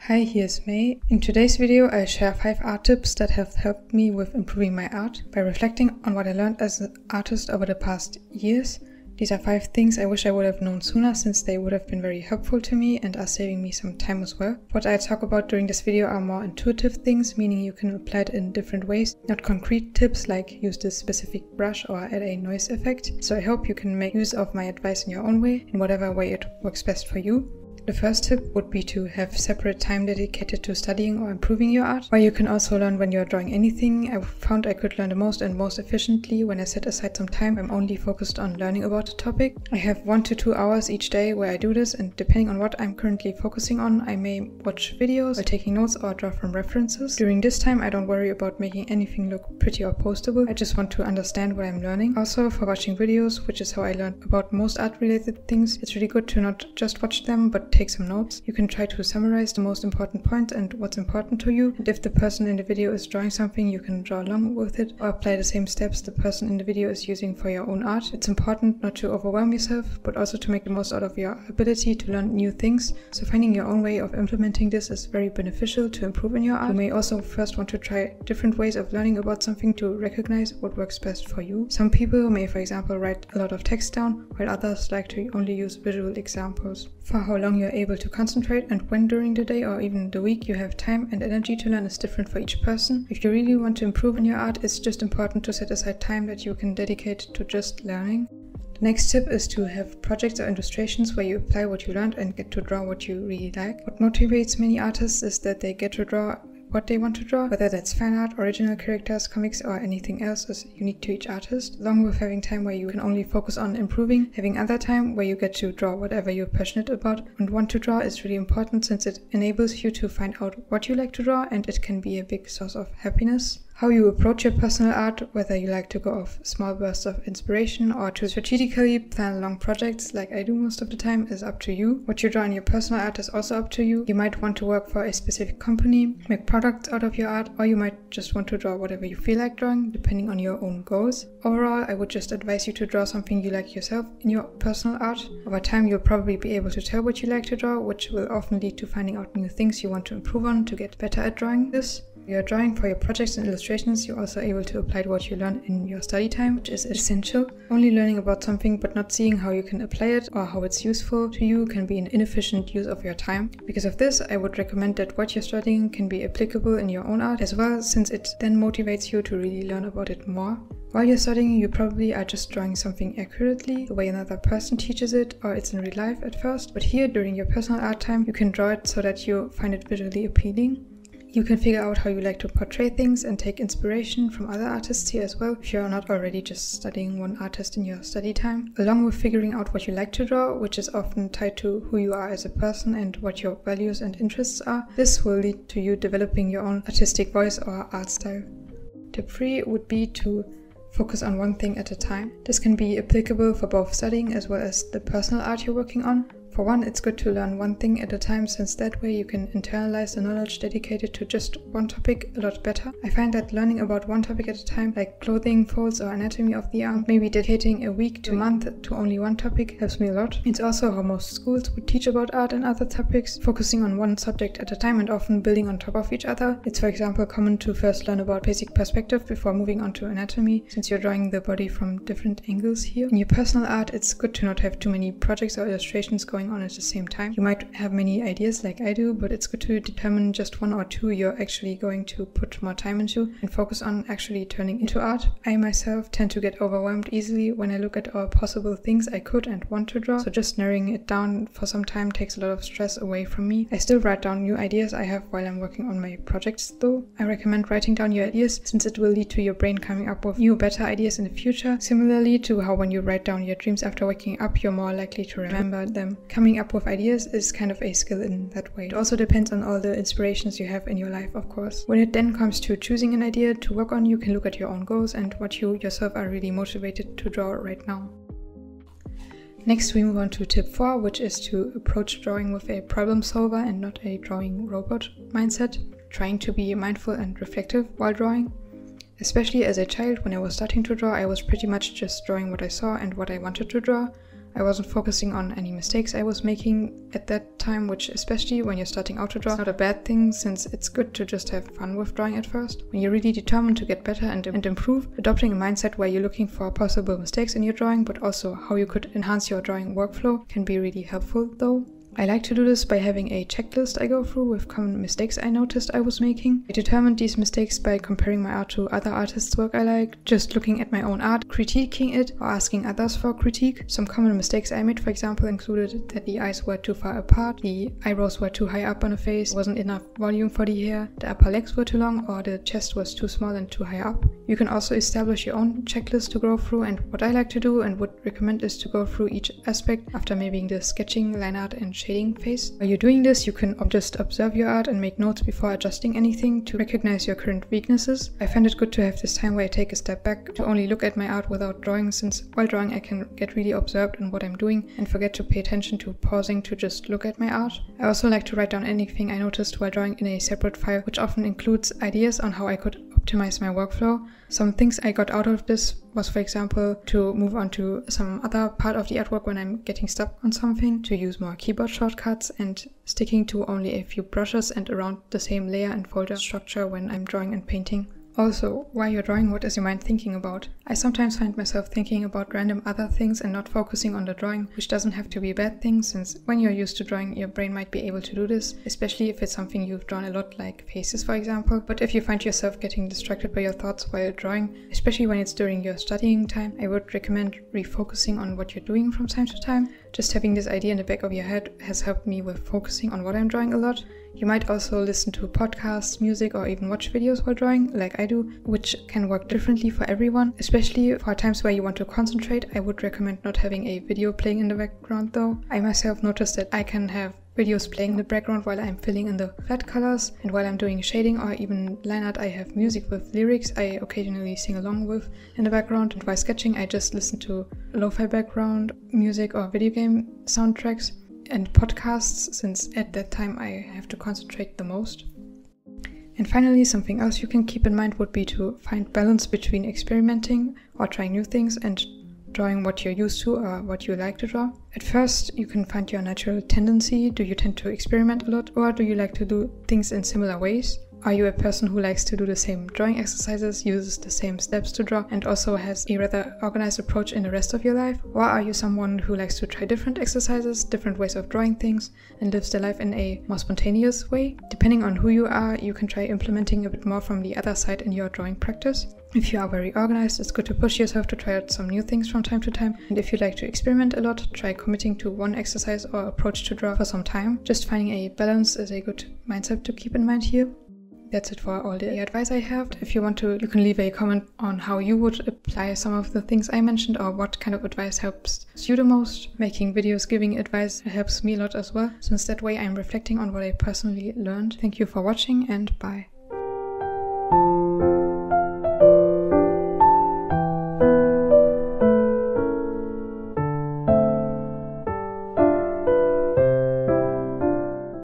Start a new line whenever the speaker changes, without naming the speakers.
Hi, here's May. In today's video I share 5 art tips that have helped me with improving my art by reflecting on what I learned as an artist over the past years. These are 5 things I wish I would have known sooner, since they would have been very helpful to me and are saving me some time as well. What I talk about during this video are more intuitive things, meaning you can apply it in different ways, not concrete tips like use this specific brush or add a noise effect. So I hope you can make use of my advice in your own way, in whatever way it works best for you. The first tip would be to have separate time dedicated to studying or improving your art, or you can also learn when you're drawing anything. I found I could learn the most and most efficiently when I set aside some time. I'm only focused on learning about a topic. I have 1 to 2 hours each day where I do this, and depending on what I'm currently focusing on, I may watch videos or taking notes or draw from references. During this time I don't worry about making anything look pretty or postable. I just want to understand what I'm learning. Also, for watching videos, which is how I learned about most art related things, it's really good to not just watch them but take some notes. You can try to summarize the most important points and what's important to you, and if the person in the video is drawing something, you can draw along with it or apply the same steps the person in the video is using for your own art. It's important not to overwhelm yourself, but also to make the most out of your ability to learn new things. So finding your own way of implementing this is very beneficial to improve in your art. You may also first want to try different ways of learning about something to recognize what works best for you. Some people may, for example, write a lot of text down, while others like to only use visual examples. For how long you're able to concentrate and when during the day or even the week you have time and energy to learn is different for each person. If you really want to improve in your art, it's just important to set aside time that you can dedicate to just learning. The next tip is to have projects or illustrations where you apply what you learned and get to draw what you really like. What motivates many artists is that they get to draw what they want to draw, whether that's fan art, original characters, comics, or anything else is unique to each artist. Along with having time where you can only focus on improving, having other time where you get to draw whatever you're passionate about and want to draw is really important, since it enables you to find out what you like to draw, and it can be a big source of happiness. How you approach your personal art, whether you like to go off small bursts of inspiration or to strategically plan long projects like I do most of the time, is up to you. What you draw in your personal art is also up to you. You might want to work for a specific company, make products out of your art, or you might just want to draw whatever you feel like drawing, depending on your own goals. Overall, I would just advise you to draw something you like yourself in your personal art. Over time, you'll probably be able to tell what you like to draw, which will often lead to finding out new things you want to improve on to get better at drawing this. You're drawing for your projects and illustrations, you're also able to apply what you learn in your study time, which is essential. Only learning about something but not seeing how you can apply it or how it's useful to you can be an inefficient use of your time. Because of this, I would recommend that what you're studying can be applicable in your own art as well, since it then motivates you to really learn about it more. While you're studying, you probably are just drawing something accurately, the way another person teaches it, or it's in real life at first. But here, during your personal art time, you can draw it so that you find it visually appealing. You can figure out how you like to portray things and take inspiration from other artists here as well, if you're not already just studying one artist in your study time. Along with figuring out what you like to draw, which is often tied to who you are as a person and what your values and interests are, this will lead to you developing your own artistic voice or art style. Tip 3 would be to focus on one thing at a time. This can be applicable for both studying as well as the personal art you're working on. For one, it's good to learn one thing at a time, since that way you can internalize the knowledge dedicated to just one topic a lot better. I find that learning about one topic at a time, like clothing, folds, or anatomy of the arm, maybe dedicating a week to a month to only one topic helps me a lot. It's also how most schools would teach about art and other topics, focusing on one subject at a time and often building on top of each other. It's, for example, common to first learn about basic perspective before moving on to anatomy, since you're drawing the body from different angles here. In your personal art, it's good to not have too many projects or illustrations going on at the same time. You might have many ideas like I do, but it's good to determine just 1 or 2 you're actually going to put more time into and focus on actually turning into art. I myself tend to get overwhelmed easily when I look at all possible things I could and want to draw, so just narrowing it down for some time takes a lot of stress away from me. I still write down new ideas I have while I'm working on my projects though. I recommend writing down your ideas, since it will lead to your brain coming up with new, better ideas in the future, similarly to how when you write down your dreams after waking up, you're more likely to remember them. Coming up with ideas is kind of a skill in that way. It also depends on all the inspirations you have in your life, of course. When it then comes to choosing an idea to work on, you can look at your own goals and what you yourself are really motivated to draw right now. Next, we move on to tip 4, which is to approach drawing with a problem solver and not a drawing robot mindset, trying to be mindful and reflective while drawing. Especially as a child, when I was starting to draw, I was pretty much just drawing what I saw and what I wanted to draw. I wasn't focusing on any mistakes I was making at that time, which especially when you're starting out to draw, is not a bad thing, since it's good to just have fun with drawing at first. When you're really determined to get better and improve, adopting a mindset where you're looking for possible mistakes in your drawing, but also how you could enhance your drawing workflow, can be really helpful though. I like to do this by having a checklist I go through with common mistakes I noticed I was making. I determined these mistakes by comparing my art to other artists' work I like, just looking at my own art, critiquing it, or asking others for critique. Some common mistakes I made, for example, included that the eyes were too far apart, the eyebrows were too high up on the face, wasn't enough volume for the hair, the upper legs were too long, or the chest was too small and too high up. You can also establish your own checklist to go through, and what I like to do and would recommend is to go through each aspect after maybe the sketching, line art, and shading phase. While you're doing this, you can just observe your art and make notes before adjusting anything to recognize your current weaknesses. I find it good to have this time where I take a step back to only look at my art without drawing, since while drawing I can get really absorbed in what I'm doing and forget to pay attention to pausing to just look at my art. I also like to write down anything I noticed while drawing in a separate file, which often includes ideas on how I could optimize my workflow. Some things I got out of this was, for example, to move on to some other part of the artwork when I'm getting stuck on something, to use more keyboard shortcuts, and sticking to only a few brushes and around the same layer and folder structure when I'm drawing and painting. Also, while you're drawing, what is your mind thinking about? I sometimes find myself thinking about random other things and not focusing on the drawing, which doesn't have to be a bad thing, since when you're used to drawing, your brain might be able to do this, especially if it's something you've drawn a lot, like faces for example. But if you find yourself getting distracted by your thoughts while drawing, especially when it's during your studying time, I would recommend refocusing on what you're doing from time to time. Just having this idea in the back of your head has helped me with focusing on what I'm drawing a lot. You might also listen to podcasts, music, or even watch videos while drawing, like I do, which can work differently for everyone. Especially for times where you want to concentrate, I would recommend not having a video playing in the background though. I myself noticed that I can have videos playing in the background while I'm filling in the flat colors, and while I'm doing shading or even line art, I have music with lyrics I occasionally sing along with in the background, and while sketching I just listen to lo-fi background music or video game soundtracks and podcasts, since at that time I have to concentrate the most. And finally, something else you can keep in mind would be to find balance between experimenting or trying new things and drawing what you're used to or what you like to draw. At first, you can find your natural tendency. Do you tend to experiment a lot, or do you like to do things in similar ways? Are you a person who likes to do the same drawing exercises, uses the same steps to draw, and also has a rather organized approach in the rest of your life? Or are you someone who likes to try different exercises, different ways of drawing things, and lives their life in a more spontaneous way? Depending on who you are, you can try implementing a bit more from the other side in your drawing practice. If you are very organized, it's good to push yourself to try out some new things from time to time. And if you like to experiment a lot, try committing to one exercise or approach to draw for some time. Just finding a balance is a good mindset to keep in mind here. That's it for all the advice I have. If you want to, you can leave a comment on how you would apply some of the things I mentioned, or what kind of advice helps you the most. Making videos giving advice helps me a lot as well, since that way I'm reflecting on what I personally learned. Thank you for watching, and bye.